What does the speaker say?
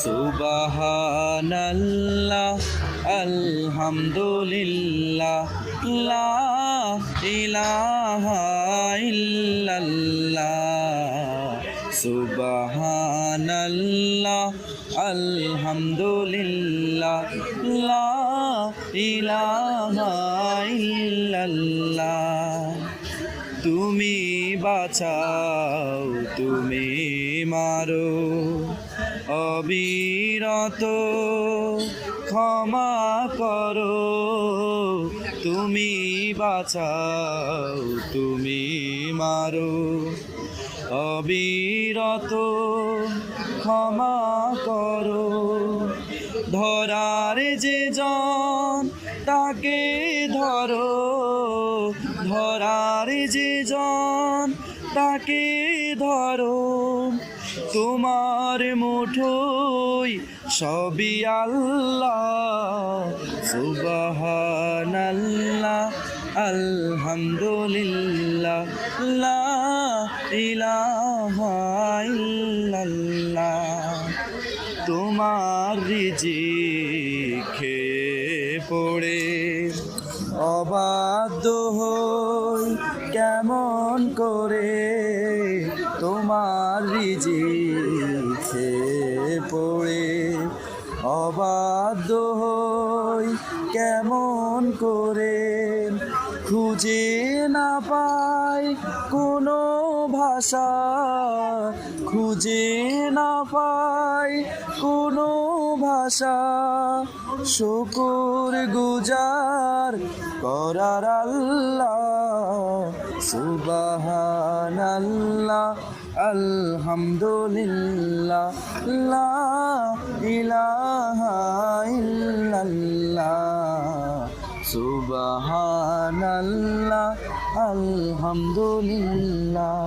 সুবহানাল্লাহ আলহামদুলিল্লাহ লা ইলাহা ইল্লাল্লাহ সুবহানাল্লাহ আলহামদুলিল্লাহ লা ইলাহা ইল্লাল্লাহ। তুমি বাঁচাও তুমি মারো অবিরত ক্ষমা করো। তুমি বাঁচাও তুমি মারো অবিরত ক্ষমা করো। ধরার যে জন তাকে ধরো, ধরার যে জন তাকে ধরো। তোমার মুঠোয় সবই আল্লাহ। সুবহানাল্লাহ আলহামদুলিল্লাহ লা ইলাহা ইল্লাল্লাহ। তোমার রিজিক খেয়ে পড়ে অবাধ্য হই কেমন করে। তোমার রিজিক খেয়ে পড়ে অবাধ্য হই কেমন করে। খুঁজে না পাই কোনো ভাষা, খুঁজে না পাই কোনো ভাষা। শুকর গুজার করার আল্লাহ। সুবহানাল্লাহ আলহামদুলিল্লাহ লা ইলাহা ইল্লাল্লাহ সুবহানাল্লাহ আলহামদুলিল্লাহ।